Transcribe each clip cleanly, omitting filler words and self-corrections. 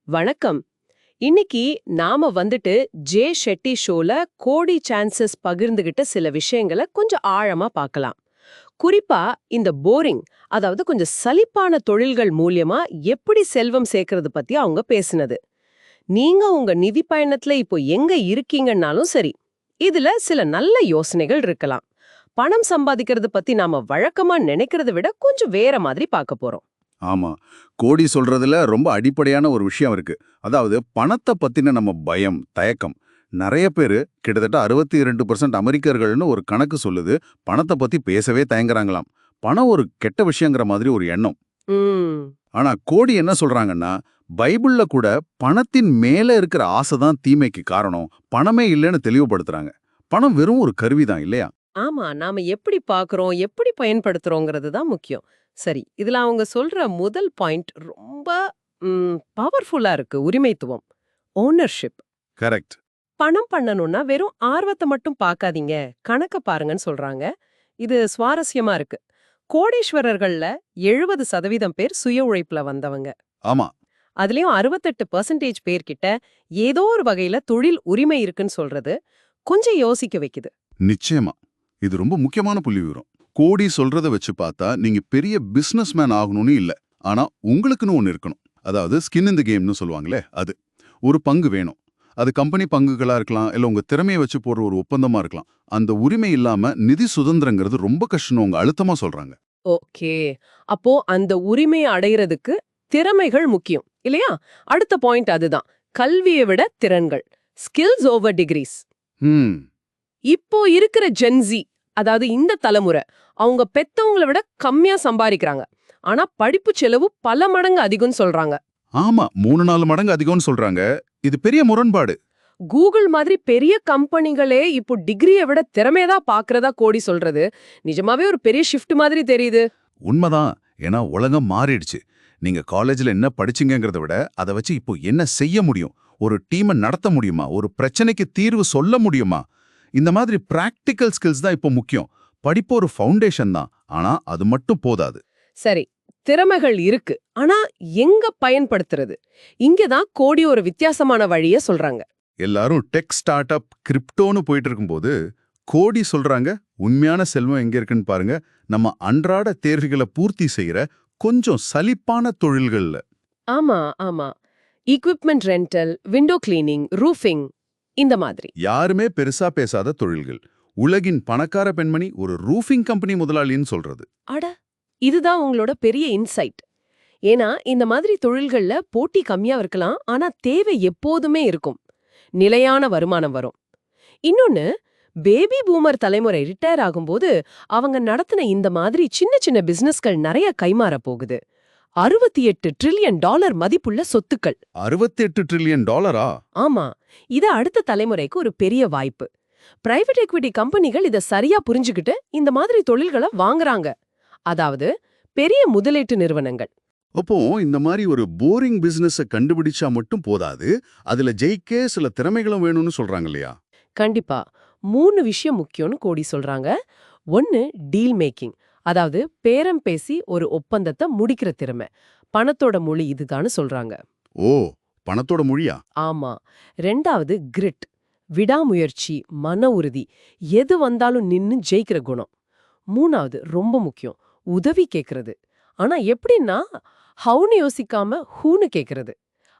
வணக்கம். இன்னைக்கு நாம வந்துட்டு ஜே ஷெட்டி ஷோல கோடி சான்சஸ் பகிர்ந்துகிட்ட சில விஷயங்களை கொஞ்சம் ஆழமா பார்க்கலாம். குறிப்பா இந்த போரிங், அதாவது கொஞ்சம் சலிப்பான தொழில்கள் மூலியமா எப்படி செல்வம் சேர்க்கறது பத்தி அவங்க பேசினது. நீங்க உங்க நிதி பயணத்துல இப்போ எங்க இருக்கீங்கன்னாலும் சரி, இதுல சில நல்ல யோசனைகள் இருக்கலாம். பணம் சம்பாதிக்கிறது பத்தி நாம வழக்கமா நினைக்கிறத விட கொஞ்சம் வேற மாதிரி பார்க்க போறோம். ஆமா. கோடி சொல்றதுல ரொம்ப அடிப்படையான ஒரு விஷயம் இருக்கு. அதாவது பணத்த பத்தின நம்ம பயம், தயக்கம். நெறைய பேரு கிட்டத்தட்ட 62% அமெரிக்கர்கள்னு ஒரு கணக்கு சொல்லுது. பணத்த பத்தி பேசவே தயங்குறாங்களாம். பணம் ஒரு கெட்ட விஷயங்கிற மாதிரி ஒரு எண்ணம். ம். ஆனா கோடி என்ன சொல்றாங்கன்னா, பைபிள்ல கூட பணத்தின் மேல இருக்கிற ஆசை தான் தீமைக்கு காரணம். பணமே இல்லைன்னு தெளிவுபடுத்துறாங்க. பணம் வெறும் ஒரு கருவிதான் இல்லையா? ஆமா, நாம எப்படி பார்க்கறோம், எப்படி பயன்படுத்துறோங்கிறது தான் முக்கியம். சரி, இதுல அவங்க சொல்ற முதல் பாயிண்ட் ரொம்ப பவர்ஃபுல்லா இருக்கு. உரிமைத்துவம், ஓனர்ஷிப். கரெக்ட். பணம் பண்ணணும்னா வெறும் ஆர்வத்தை மட்டும் பார்க்காதீங்க, கணக்க பாருங்கன்னு சொல்றாங்க. இது சுவாரஸ்யமா இருக்கு. கோடீஸ்வரர்கள்ல 70% பேர் சுய உழைப்புல வந்தவங்க. ஆமா. அதுலயும் 68% பேர்கிட்ட ஏதோ ஒரு வகையில தொழில் உரிமை இருக்குன்னு சொல்றது கொஞ்சம் யோசிக்க வைக்குது. நிச்சயமா. இது ரொம்ப முக்கியமான புள்ளிவிவரம். கோடி சொல்றத வச்சு பார்த்தா நீங்க பெரிய பிசினஸ்மேன் ஆகணும்னு இல்ல. ஆனா உங்களுக்குன்னு ஒன்னு இருக்கணும். அதாவது ஸ்கின் இன் தி கேம்னு சொல்லுவாங்களே அது. ஒரு பங்கு வேணும். அது கம்பெனி பங்குகளா இருக்கலாம், இல்ல உங்க திறமையை வச்சு போடுற ஒரு ஒப்பந்தமா இருக்கலாம். அந்த உரிமை இல்லாம நிதி சுதந்திரங்கிறது ரொம்ப கஷ்டம் அவங்க அழுத்தமா சொல்றாங்க. ஓகே. அப்போ அந்த உரிமையை அடையறதுக்கு திறமைகள் முக்கியம் இல்லையா? அடுத்த பாயிண்ட் அதுதான். கல்வியை விட திறன்கள். Skills over degrees. ம். இப்போ இருக்கிற ஜென்சி, அதாவது இந்த தலைமுறை, அவங்க பெத்தவங்கள விட கம்மியா சம்பாதிக்கிறாங்க. ஆனா படிப்பு செலவு பல மடங்கு அதிகம்னு சொல்றாங்க. ஆமா, 3-4 மடங்கு அதிகம்னு சொல்றாங்க. இது பெரிய முரண்பாடு. கூகுள் மாதிரி பெரிய கம்பெனிகளே இப்போ டிகிரியை விட திறமையதான் பாக்குறதா கோடி சொல்றது நிஜமாவே ஒரு பெரிய ஷிஃப்ட் மாதிரி தெரியுது. உண்மைதான். ஏன்னா உலகம் மாறிடுச்சு. நீங்க காலேஜ்ல என்ன படிச்சீங்கங்கிறத விட அதை வச்சு இப்போ என்ன செய்ய முடியும்? ஒரு டீமை நடத்த முடியுமா? ஒரு பிரச்சனைக்கு தீர்வு சொல்ல முடியுமா? இந்த மாதிரி பிராக்டிக்கல் ஸ்கில்ஸ் தான் இப்போ முக்கியம். படிப்பு ஒரு ஃபவுண்டேஷன் தான். ஆனா அது மட்டும் போதாது. சரி, திறமைகள் இருக்கு. ஆனா எங்க பயன்படுத்துறது? இங்கதான் கோடி ஒரு வித்தியாசமான வழிய சொல்றாங்க. எல்லாரும் டெக் ஸ்டார்ட் அப் கிரிப்டோன்னு போயிட்டு இருக்கும்போது கோடி சொல்றாங்க, உண்மையான செல்வம் எங்க இருக்குன்னு பாருங்க, நம்ம அன்றாட தேவைகளை பூர்த்தி செய்யற கொஞ்சம் சலிப்பான தொழில்கள்ல. ஆமா, ஆமா. எக்விப்மெண்ட் ரெண்டல், விண்டோ கிளீனிங், ரூஃபிங் இந்த மாதிரி. யாருமே பெருசா பேசாத தொழில்கள். உலகின் பணக்கார பெண்மணி ஒரு ரூஃபிங் கம்பெனி முதலாளின்னு சொல்றது. அட, இதுதான் உங்களோட பெரிய இன்சைட். ஏன்னா இந்த மாதிரி தொழில்கள்ல போட்டி கம்மியா இருக்கலாம், ஆனா தேவை எப்போதுமே இருக்கும். நிலையான வருமானம் வரும். இன்னொன்னு, பேபி பூமர் தலைமுறை ரிட்டையர் ஆகும்போது அவங்க நடத்தின இந்த மாதிரி சின்ன சின்ன பிசினஸ்கள் நிறைய கைமாற போகுது. 68 ட்ரில்லியன் டாலர் மதிப்புள்ள சொத்துக்கள். 68 ட்ரில்லியன் டாலரா? ஆமா, இது அடுத்த தலைமுறைக்கு ஒரு பெரிய வாய்ப்பு. பிரைவேட் எக்விட்டி கம்பெனிகள் இத சரியா புரிஞ்சுக்கிட்டு இந்த மாதிரி தொழில்களை வாங்குறாங்க. அதாவது பெரிய முதலீட்டு நிறுவனங்கள். அப்போ இந்த மாதிரி ஒரு போரிங் பிசினஸ கண்டுபிடிச்சா மட்டும் போதாது, அதுல ஜெயிக்க சில திறமைகளும் வேணும்னு சொல்றாங்க இல்லையா? கண்டிப்பா 3 விஷயம் முக்கியம்னு கோடி சொல்றாங்க. 1, டீல் மேக்கிங், அதாவது பேரம் பேசி ஒரு ஒப்பந்தத்தை முடிக்கிற திறமை. பணத்தோட மொழி இதுதான்னு சொல்றாங்க. ஓ, பணத்தோட மொழியா? ஆமா. 2வது கிரிட், விடாமுயற்சி, மன உறுதி, எது வந்தாலும் நின்னு ஜெயிக்கிற குணம். 3வது ரொம்ப முக்கியம், உதவி கேக்குறது. ஆனா எப்படின்னா, ஹவுன்னு யோசிக்காம ஹூன்னு கேக்குறது.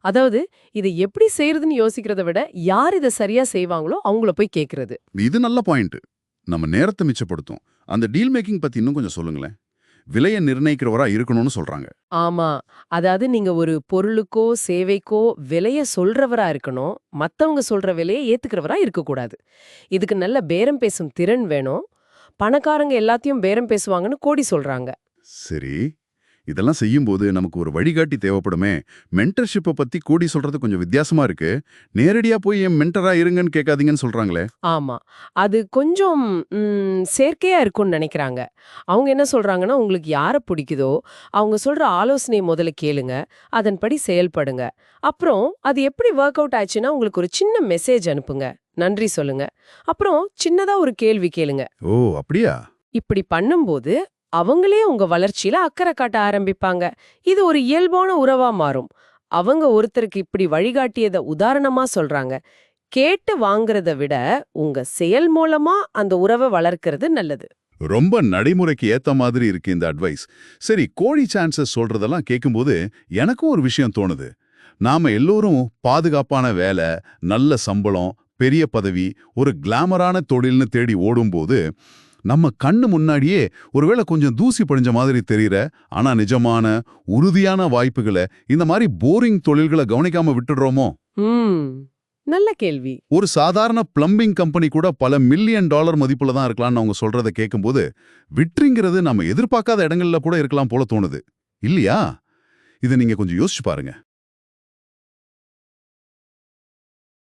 அதாவது இதை எப்படி செய்யறதுன்னு யோசிக்கிறத விட யார் இதை சரியா செய்வாங்களோ அவங்கள போய் கேக்குறது. இது நல்ல பாயிண்ட். நம்ம நேரத்தை மிச்சப்படுத்தும். அந்த டீல் மேக்கிங் பத்தி இன்னும் கொஞ்சம் சொல்லுங்களேன். விலையை நிர்ணயிக்கிறவரா இருக்கணும்னு சொல்றாங்க. ஆமா, அதாவது நீங்க ஒரு பொருளுக்கோ சேவைக்கோ விலைய சொல்றவரா இருக்கணும், மத்தவங்க சொல்ற விலையை ஏத்துக்கிறவரா இருக்கக்கூடாது. இதுக்கு நல்ல பேரம் பேசும் திறன் வேணும். பணக்காரங்க எல்லாத்தையும் பேரம் பேசுவாங்கன்னு கோடி சொல்றாங்க. சரி, இதெல்லாம் செய்யும்போது நமக்கு ஒரு வழிகாட்டி தேவைப்படுமே. மென்டர்ஷிப்பை பத்தி கோடி சொல்றது கொஞ்சம் வித்தியாசமா இருக்கு. நேரடியா போய் என் மென்டரா இருங்கன்னு கேட்காதீங்கன்னு சொல்றாங்களே. ஆமா, அது கொஞ்சம் செயற்கையா இருக்கும்னு நினைக்கிறாங்க. அவங்க என்ன சொல்றாங்கன்னா, உங்களுக்கு யார பிடிக்குதோ அவங்க சொல்ற ஆலோசனையை முதல்ல கேளுங்க, அதன்படி செயல்படுங்க. அப்புறம் அது எப்படி ஒர்க் அவுட் ஆச்சுன்னா உங்களுக்கு ஒரு சின்ன மெசேஜ் அனுப்புங்க, நன்றி சொல்லுங்க, அப்புறம் சின்னதா ஒரு கேள்வி கேளுங்க. ஓ, அப்படியா? இப்படி பண்ணும்போது அவங்களே உங்க வளர்ச்சியில அக்கறை காட்ட ஆரம்பிப்பாங்க. இது ஒரு இயல்பான உறவா மாறும். அவங்க ஒருத்தருக்கு இப்படி வழிகாட்டியத உதாரணமா சொல்றாங்க. கேட்டு வாங்குறத விட உங்க செயல் மூலமா அந்த உறவை வளர்க்கறது நல்லது. ரொம்ப நடைமுறைக்கு ஏத்த மாதிரி இருக்கு இந்த அட்வைஸ். சரி, கோழி சான்சஸ் சொல்றதெல்லாம் கேட்கும்போது எனக்கும் ஒரு விஷயம் தோணுது. நாம எல்லோரும் பாதுகாப்பான வேலை, நல்ல சம்பளம், பெரிய பதவி, ஒரு கிளாமரான தொழில்னு தேடி ஓடும்போது நம்ம கண்ணு முன்னாடியே ஒருவேளை கொஞ்சம் தூசி படிஞ்ச மாதிரி தெரியற, ஆனா நிஜமான உறுதியான வாய்ப்புகளை, இந்த மாதிரி போரிங் தொழில்களை கவனிக்காம விட்டுடுறோமோ? ம் நல்ல கேள்வி. ஒரு சாதாரண பிளம்பிங் கம்பெனி கூட பல மில்லியன் டாலர் மதிப்புல தான் இருக்கலாம்னு அவங்க சொல்றத கேட்கும்போது, விட்ரிங்கிறது நம்ம எதிர்பார்க்காத இடங்கள்ல கூட இருக்கலாம் போல தோணுது இல்லையா? இதை நீங்க கொஞ்சம் யோசிச்சு பாருங்க.